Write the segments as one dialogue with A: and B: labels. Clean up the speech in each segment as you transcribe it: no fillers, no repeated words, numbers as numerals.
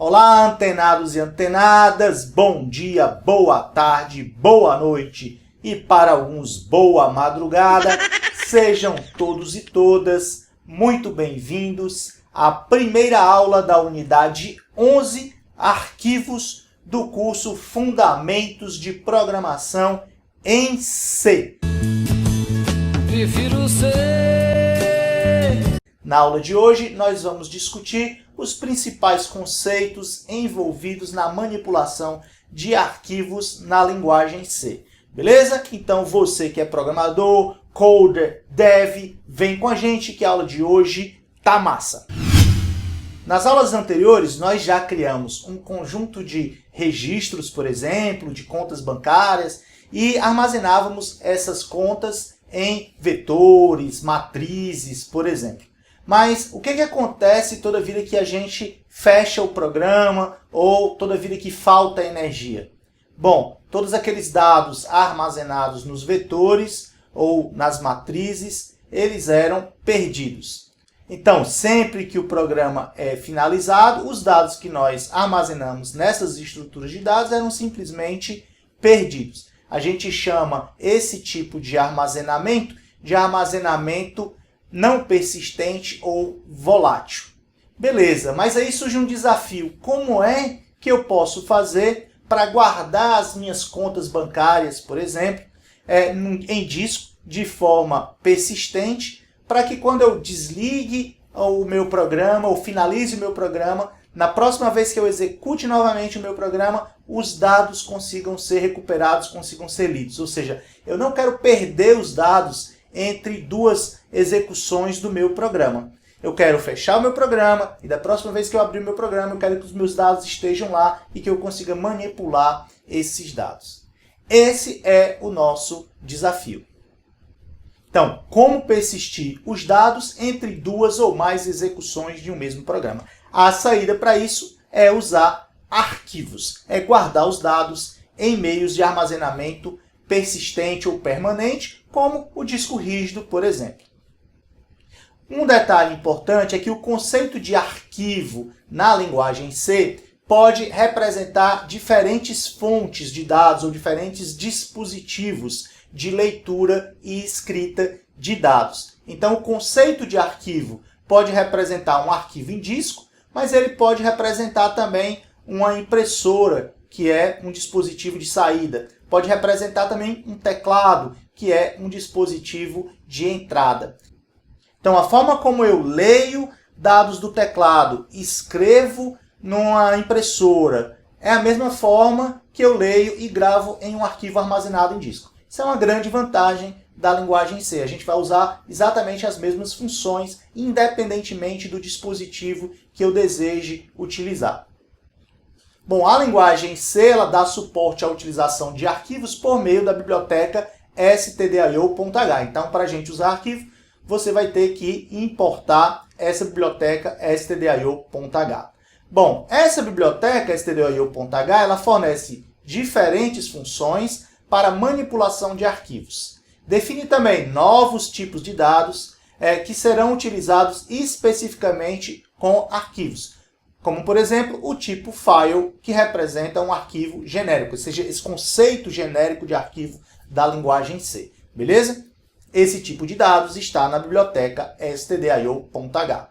A: Olá, antenados e antenadas, bom dia, boa tarde, boa noite e para alguns boa madrugada. Sejam todos e todas muito bem-vindos à primeira aula da unidade 11, Arquivos do curso Fundamentos de Programação em C.
B: Prefiro ser.
A: Na aula de hoje, nós vamos discutir os principais conceitos envolvidos na manipulação de arquivos na linguagem C. Beleza? Então, você que é programador, coder, dev, vem com a gente que a aula de hoje tá massa. Nas aulas anteriores, nós já criamos um conjunto de registros, por exemplo, de contas bancárias e armazenávamos essas contas em vetores, matrizes, por exemplo. Mas o que acontece toda vida que a gente fecha o programa ou toda vida que falta energia? Bom, todos aqueles dados armazenados nos vetores ou nas matrizes, eles eram perdidos. Então, sempre que o programa é finalizado, os dados que nós armazenamos nessas estruturas de dados eram simplesmente perdidos. A gente chama esse tipo de armazenamento não persistente ou volátil. Beleza, mas aí surge um desafio. Como é que eu posso fazer para guardar as minhas contas bancárias, por exemplo, em disco de forma persistente, para que quando eu desligue o meu programa ou finalize o meu programa, na próxima vez que eu execute novamente o meu programa, os dados consigam ser recuperados, consigam ser lidos. Ou seja, eu não quero perder os dados entre duas execuções do meu programa. Eu quero fechar o meu programa e da próxima vez que eu abrir o meu programa, eu quero que os meus dados estejam lá e que eu consiga manipular esses dados. Esse é o nosso desafio. Então, como persistir os dados entre duas ou mais execuções de um mesmo programa? A saída para isso é usar arquivos, é guardar os dados em meios de armazenamento persistente ou permanente, como o disco rígido, por exemplo. Um detalhe importante é que o conceito de arquivo na linguagem C pode representar diferentes fontes de dados ou diferentes dispositivos de leitura e escrita de dados. Então, o conceito de arquivo pode representar um arquivo em disco, mas ele pode representar também uma impressora, que é um dispositivo de saída. Pode representar também um teclado, que é um dispositivo de entrada. Então, a forma como eu leio dados do teclado e escrevo numa impressora é a mesma forma que eu leio e gravo em um arquivo armazenado em disco. Isso é uma grande vantagem da linguagem C. A gente vai usar exatamente as mesmas funções, independentemente do dispositivo que eu deseje utilizar. Bom, a linguagem C ela dá suporte à utilização de arquivos por meio da biblioteca stdio.h. Então, para a gente usar arquivo, você vai ter que importar essa biblioteca stdio.h. Bom, essa biblioteca stdio.h ela fornece diferentes funções para manipulação de arquivos. Define também novos tipos de dados que serão utilizados especificamente com arquivos. Como, por exemplo, o tipo file, que representa um arquivo genérico, ou seja, esse conceito genérico de arquivo da linguagem C. Beleza? Esse tipo de dados está na biblioteca stdio.h.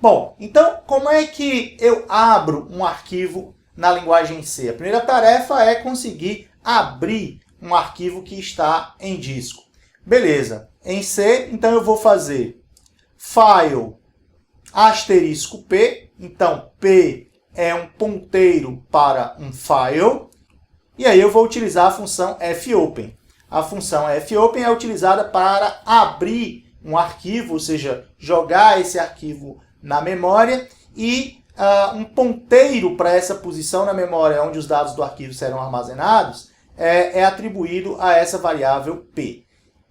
A: Bom, então, como é que eu abro um arquivo na linguagem C? A primeira tarefa é conseguir abrir um arquivo que está em disco. Beleza. Em C, então eu vou fazer file asterisco P. Então, P é um ponteiro para um file. E aí eu vou utilizar a função fopen. A função fopen é utilizada para abrir um arquivo, ou seja, jogar esse arquivo na memória e um ponteiro para essa posição na memória onde os dados do arquivo serão armazenados é atribuído a essa variável P.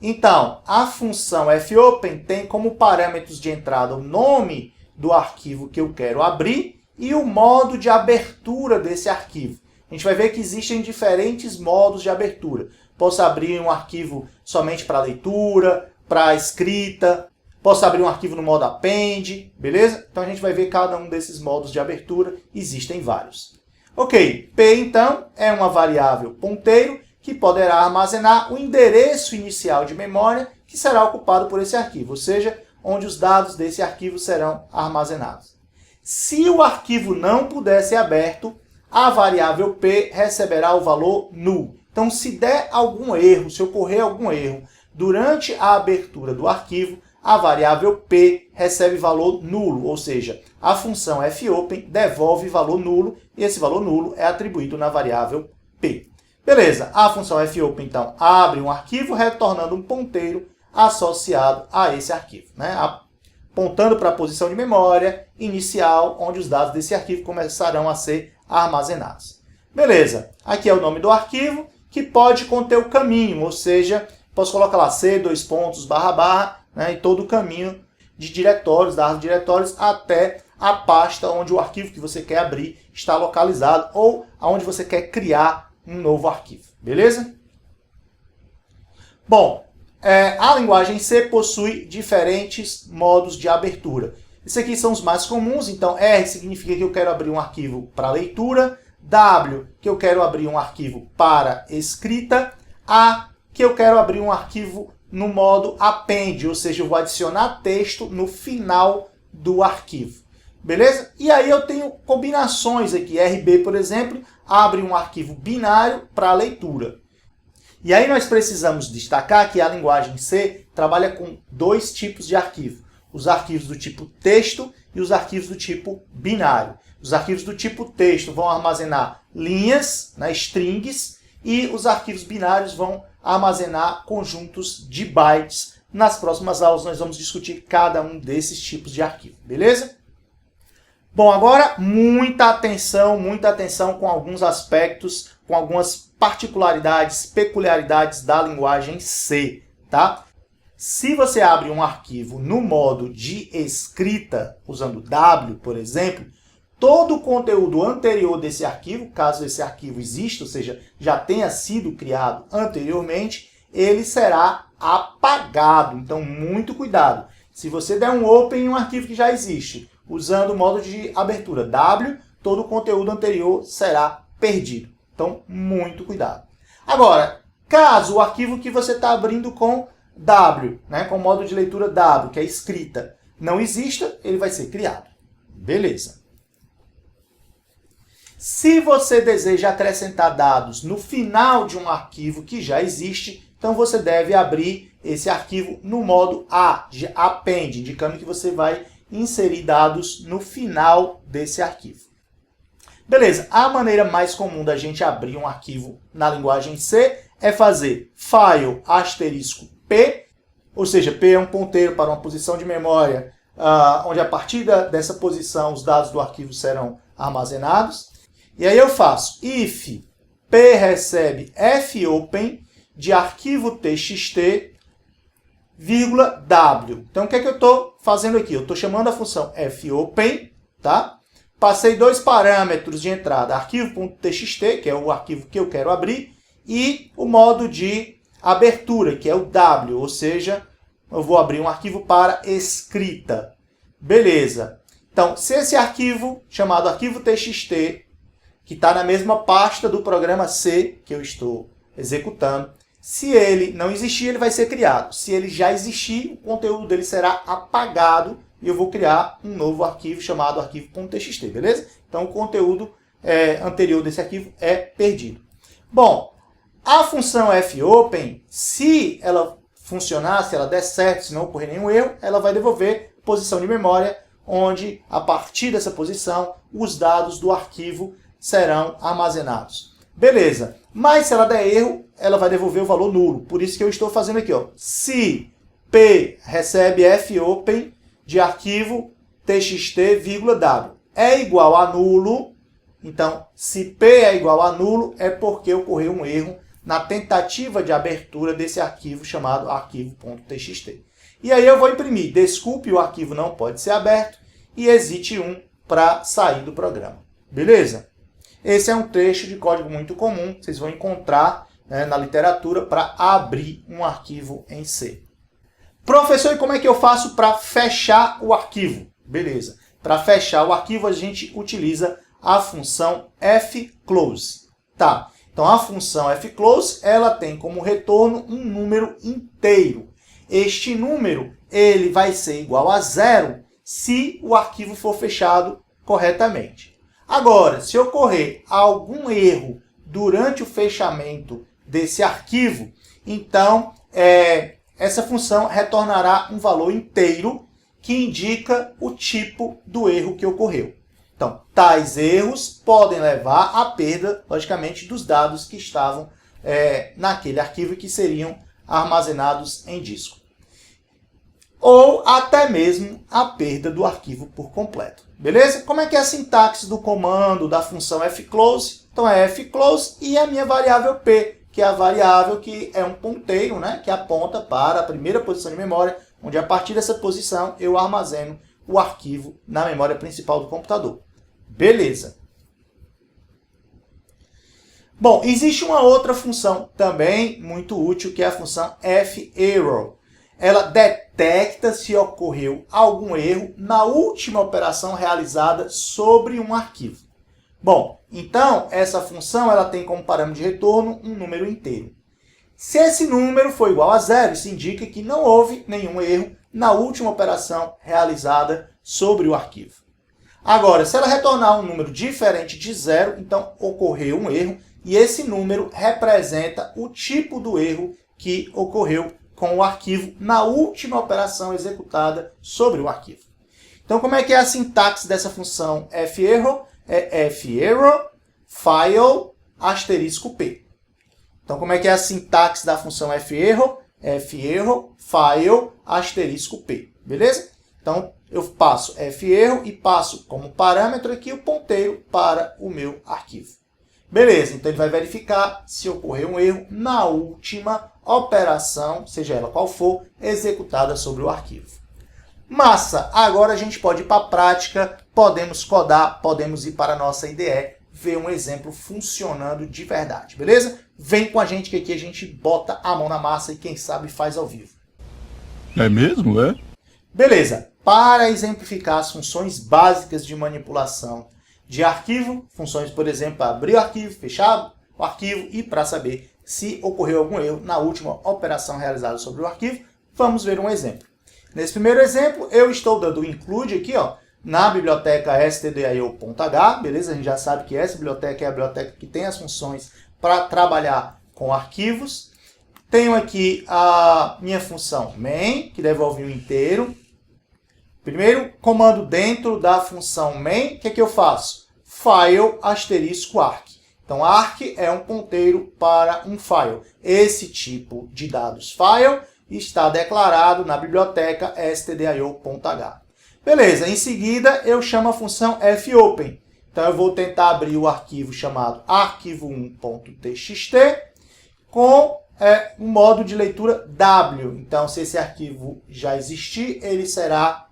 A: Então, a função fopen tem como parâmetros de entrada o nome do arquivo que eu quero abrir e o modo de abertura desse arquivo. A gente vai ver que existem diferentes modos de abertura. Posso abrir um arquivo somente para leitura, para escrita, Posso abrir um arquivo no modo append, beleza? Então a gente vai ver cada um desses modos de abertura, existem vários. Ok, P então é uma variável ponteiro que poderá armazenar o endereço inicial de memória que será ocupado por esse arquivo, ou seja, onde os dados desse arquivo serão armazenados. Se o arquivo não puder ser aberto, a variável P receberá o valor null. Então, se der algum erro, se ocorrer algum erro durante a abertura do arquivo, a variável P recebe valor nulo, ou seja, a função fopen devolve valor nulo e esse valor nulo é atribuído na variável P. Beleza, a função fopen então abre um arquivo retornando um ponteiro associado a esse arquivo, né? Apontando para a posição de memória inicial, onde os dados desse arquivo começarão a ser armazenados. Beleza, aqui é o nome do arquivo, que pode conter o caminho, ou seja, posso colocar lá C, né, e todo o caminho de diretórios, dados diretórios, até a pasta onde o arquivo que você quer abrir está localizado, ou onde você quer criar um novo arquivo, beleza? Bom, a linguagem C possui diferentes modos de abertura. Esses aqui são os mais comuns, então R significa que eu quero abrir um arquivo para leitura, W, que eu quero abrir um arquivo para escrita, A, que eu quero abrir um arquivo no modo append, ou seja, eu vou adicionar texto no final do arquivo. Beleza? E aí eu tenho combinações aqui. RB, por exemplo, abre um arquivo binário para leitura. E aí nós precisamos destacar que a linguagem C trabalha com dois tipos de arquivo. Os arquivos do tipo texto e os arquivos do tipo binário. Os arquivos do tipo texto vão armazenar linhas, né, strings, e os arquivos binários vão armazenar conjuntos de bytes. Nas próximas aulas nós vamos discutir cada um desses tipos de arquivo, beleza? Bom, agora muita atenção com alguns aspectos, com algumas particularidades, peculiaridades da linguagem C, tá? Se você abre um arquivo no modo de escrita, usando W, por exemplo, todo o conteúdo anterior desse arquivo, caso esse arquivo exista, ou seja, já tenha sido criado anteriormente, ele será apagado. Então, muito cuidado. Se você der um open em um arquivo que já existe, usando o modo de abertura W, todo o conteúdo anterior será perdido. Então, muito cuidado. Agora, caso o arquivo que você está abrindo com W, né, com o modo de leitura W, que é escrita, não exista, ele vai ser criado. Beleza. Se você deseja acrescentar dados no final de um arquivo que já existe, então você deve abrir esse arquivo no modo A, de append, indicando que você vai inserir dados no final desse arquivo. Beleza, a maneira mais comum da gente abrir um arquivo na linguagem C é fazer file *P, ou seja, P é um ponteiro para uma posição de memória, onde a partir dessa posição os dados do arquivo serão armazenados. E aí eu faço if P recebe fopen de arquivo txt, W. Então, o que é que eu estou fazendo aqui? Eu estou chamando a função fopen, tá? Passei dois parâmetros de entrada, arquivo.txt, que é o arquivo que eu quero abrir, e o modo de abertura, que é o W, ou seja, eu vou abrir um arquivo para escrita. Beleza. Então, se esse arquivo, chamado arquivo.txt, que está na mesma pasta do programa C que eu estou executando, se ele não existir, ele vai ser criado. Se ele já existir, o conteúdo dele será apagado e eu vou criar um novo arquivo chamado arquivo.txt, beleza? Então, o conteúdo anterior desse arquivo é perdido. Bom, a função fopen, se ela funcionar, se ela der certo, se não ocorrer nenhum erro, ela vai devolver posição de memória, onde, a partir dessa posição, os dados do arquivo serão armazenados. Beleza, mas se ela der erro, ela vai devolver o valor nulo. Por isso que eu estou fazendo aqui, ó. Se P recebe fopen de arquivo txt, W é igual a nulo, então se P é igual a nulo, é porque ocorreu um erro na tentativa de abertura desse arquivo chamado arquivo.txt. E aí eu vou imprimir, desculpe, o arquivo não pode ser aberto, e exit 1 para sair do programa. Beleza? Esse é um trecho de código muito comum, vocês vão encontrar na literatura para abrir um arquivo em C. Professor, e como é que eu faço para fechar o arquivo? Beleza. Para fechar o arquivo, a gente utiliza a função fclose. Tá. Então, a função fclose, ela tem como retorno um número inteiro. Este número, ele vai ser igual a 0 se o arquivo for fechado corretamente. Agora, se ocorrer algum erro durante o fechamento desse arquivo, então, essa função retornará um valor inteiro que indica o tipo do erro que ocorreu. Então, tais erros podem levar à perda, logicamente, dos dados que estavam naquele arquivo e que seriam armazenados em disco. Ou até mesmo a perda do arquivo por completo. Beleza? Como é que é a sintaxe do comando da função fclose? Então é fclose e a minha variável p, que é a variável que é um ponteiro, né, que aponta para a primeira posição de memória, onde a partir dessa posição eu armazeno o arquivo na memória principal do computador. Beleza. Bom, existe uma outra função também muito útil, que é a função ferror. Ela detecta se ocorreu algum erro na última operação realizada sobre um arquivo. Bom, então essa função ela tem como parâmetro de retorno um número inteiro. Se esse número for igual a 0, isso indica que não houve nenhum erro na última operação realizada sobre o arquivo. Agora, se ela retornar um número diferente de 0, então ocorreu um erro e esse número representa o tipo do erro que ocorreu com o arquivo na última operação executada sobre o arquivo. Então, como é que é a sintaxe dessa função ferror? É ferror file asterisco p. Então, como é que é a sintaxe da função ferror? É ferror file asterisco p. Beleza? Então, eu passo ferror e passo como parâmetro aqui o ponteiro para o meu arquivo. Beleza, então ele vai verificar se ocorreu um erro na última operação, seja ela qual for, executada sobre o arquivo. Massa! Agora a gente pode ir para a prática, podemos codar, podemos ir para a nossa IDE, ver um exemplo funcionando de verdade, beleza? Vem com a gente que aqui a gente bota a mão na massa e quem sabe faz ao vivo.
B: É mesmo, é?
A: Beleza, para exemplificar as funções básicas de manipulação de arquivo, funções, por exemplo, para abrir o arquivo, fechar o arquivo e para saber se ocorreu algum erro na última operação realizada sobre o arquivo, vamos ver um exemplo. Nesse primeiro exemplo, eu estou dando o include aqui, ó, na biblioteca stdio.h, beleza? A gente já sabe que essa biblioteca é a biblioteca que tem as funções para trabalhar com arquivos. Tenho aqui a minha função main, que devolve o inteiro. Primeiro comando dentro da função main, o que é que eu faço? File asterisco arc. Então, arc é um ponteiro para um file. Esse tipo de dados file está declarado na biblioteca stdio.h. Beleza, em seguida eu chamo a função fopen. Então, eu vou tentar abrir o arquivo chamado arquivo1.txt com um modo de leitura W. Então, se esse arquivo já existir, ele será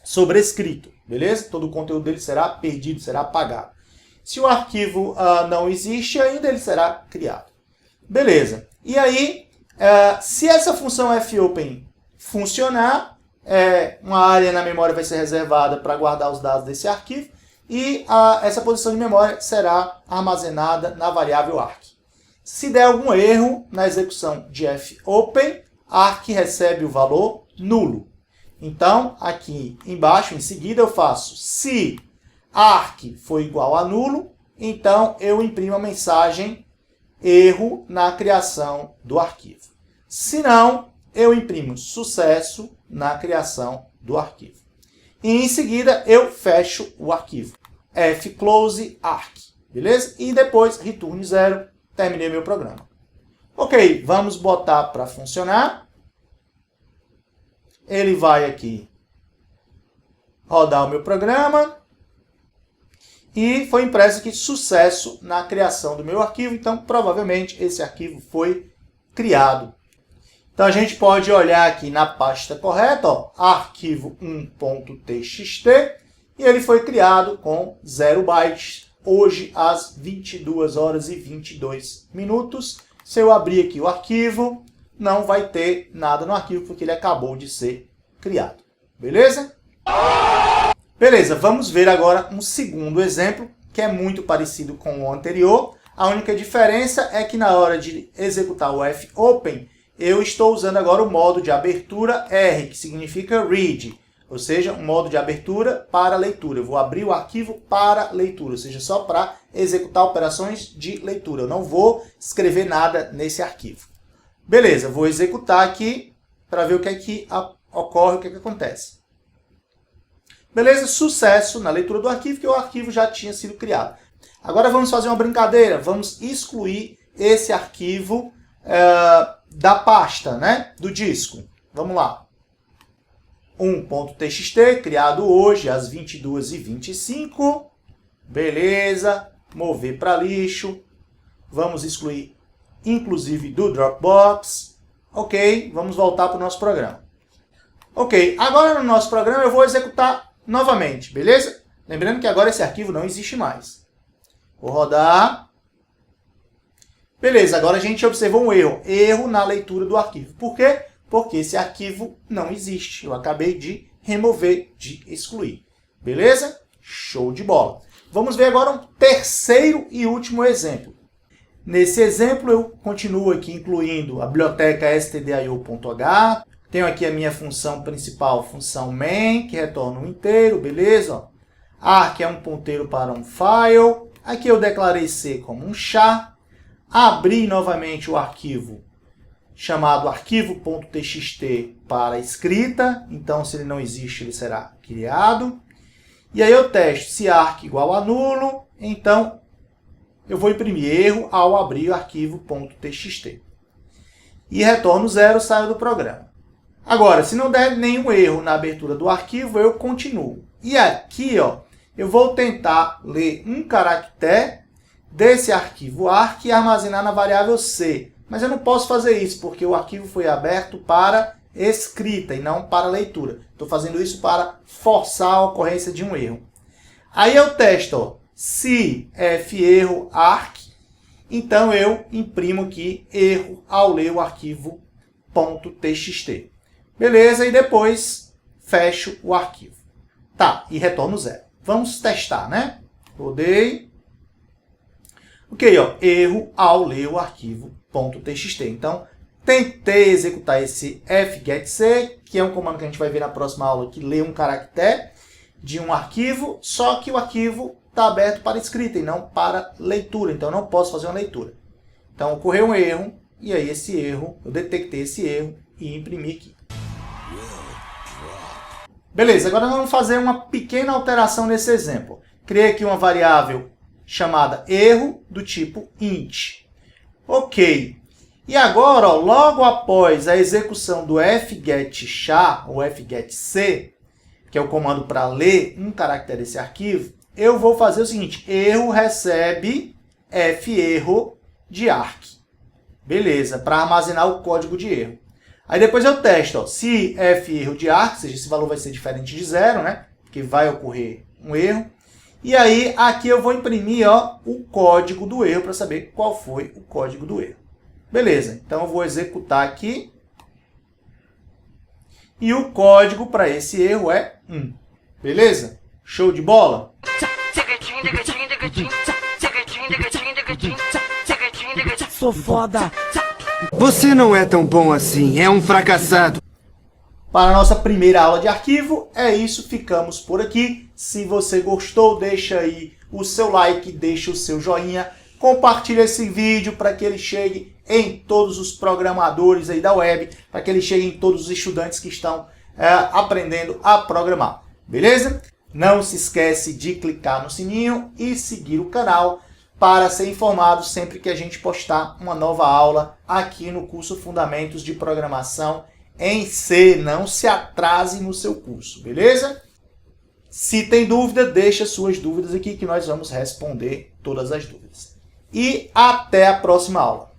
A: sobrescrito, beleza? Todo o conteúdo dele será perdido, será apagado. Se o arquivo não existe ainda, ele será criado. Beleza. E aí, se essa função fopen funcionar, uma área na memória vai ser reservada para guardar os dados desse arquivo e essa posição de memória será armazenada na variável arc. Se der algum erro na execução de fopen, arc recebe o valor nulo. Então, aqui embaixo, em seguida, eu faço se arc for igual a nulo, então eu imprimo a mensagem erro na criação do arquivo. Se não, eu imprimo sucesso na criação do arquivo. E em seguida, eu fecho o arquivo. fclose arc, beleza? E depois, return 0, terminei meu programa. Ok, vamos botar para funcionar. Ele vai aqui rodar o meu programa. E foi impresso aqui sucesso na criação do meu arquivo. Então, provavelmente, esse arquivo foi criado. Então, a gente pode olhar aqui na pasta correta, ó, arquivo1.txt. E ele foi criado com 0 bytes, hoje às 22 horas e 22 minutos. Se eu abrir aqui o arquivo, não vai ter nada no arquivo, porque ele acabou de ser criado. Beleza? Beleza, vamos ver agora um segundo exemplo, que é muito parecido com o anterior. A única diferença é que na hora de executar o fopen, eu estou usando agora o modo de abertura R, que significa read, ou seja, um modo de abertura para leitura. Eu vou abrir o arquivo para leitura, ou seja, só para executar operações de leitura. Eu não vou escrever nada nesse arquivo. Beleza, vou executar aqui para ver o que é que ocorre, o que é que acontece. Beleza, sucesso na leitura do arquivo, que o arquivo já tinha sido criado. Agora vamos fazer uma brincadeira, vamos excluir esse arquivo da pasta, né, do disco. Vamos lá. 1.txt, criado hoje às 22h25. Beleza, mover para lixo. Vamos excluir, inclusive, do Dropbox. Ok, vamos voltar para o nosso programa. Ok, agora no nosso programa eu vou executar novamente, beleza? Lembrando que agora esse arquivo não existe mais. Vou rodar. Beleza, agora a gente observou um erro. Erro na leitura do arquivo. Por quê? Porque esse arquivo não existe. Eu acabei de remover, de excluir. Beleza? Show de bola. Vamos ver agora um terceiro e último exemplo. Nesse exemplo eu continuo aqui incluindo a biblioteca stdio.h. Tenho aqui a minha função principal, função main, que retorna um inteiro, beleza? Arc é um ponteiro para um file. Aqui eu declarei C como um char. Abri novamente o arquivo chamado arquivo.txt para escrita. Então, se ele não existe, ele será criado. E aí eu testo se arc igual a nulo. Então, eu vou imprimir erro ao abrir o arquivo.txt. E retorno 0, saio do programa. Agora, se não der nenhum erro na abertura do arquivo, eu continuo. E aqui, ó, eu vou tentar ler um caractere desse arquivo arc e armazenar na variável C. Mas eu não posso fazer isso, porque o arquivo foi aberto para escrita e não para leitura. Estou fazendo isso para forçar a ocorrência de um erro. Aí eu testo, ó, se ferro arc, então eu imprimo aqui erro ao ler o arquivo .txt. Beleza, e depois fecho o arquivo. Tá, e retorno 0. Vamos testar, né? Rodei. Ok, ó, erro ao ler o arquivo .txt. Então, tentei executar esse fgetC, que é um comando que a gente vai ver na próxima aula, que lê um caractere de um arquivo, só que o arquivo está aberto para escrita e não para leitura. Então, eu não posso fazer uma leitura. Então, ocorreu um erro, e aí esse erro, eu detectei esse erro e imprimi aqui. Beleza, agora vamos fazer uma pequena alteração nesse exemplo. Criei aqui uma variável chamada erro do tipo int. Ok. E agora, ó, logo após a execução do fgetchar ou fgetC, que é o comando para ler um caractere desse arquivo, eu vou fazer o seguinte, erro recebe ferro de arc. Beleza, para armazenar o código de erro. Aí depois eu testo, ó, se ferro de arc, ou seja, esse valor vai ser diferente de 0, né? Porque vai ocorrer um erro. E aí aqui eu vou imprimir, ó, o código do erro para saber qual foi o código do erro. Beleza, então eu vou executar aqui. E o código para esse erro é 1. Beleza? Show de bola?
C: Sou foda!
D: Você não é tão bom assim, é um fracassado.
A: Para a nossa primeira aula de arquivo, é isso, ficamos por aqui. Se você gostou, deixa aí o seu like, deixa o seu joinha, compartilha esse vídeo para que ele chegue em todos os programadores aí da web, para que ele chegue em todos os estudantes que estão aprendendo a programar. Beleza? Não se esquece de clicar no sininho e seguir o canal para ser informado sempre que a gente postar uma nova aula aqui no curso Fundamentos de Programação em C. Não se atrase no seu curso, beleza? Se tem dúvida, deixa suas dúvidas aqui que nós vamos responder todas as dúvidas. E até a próxima aula.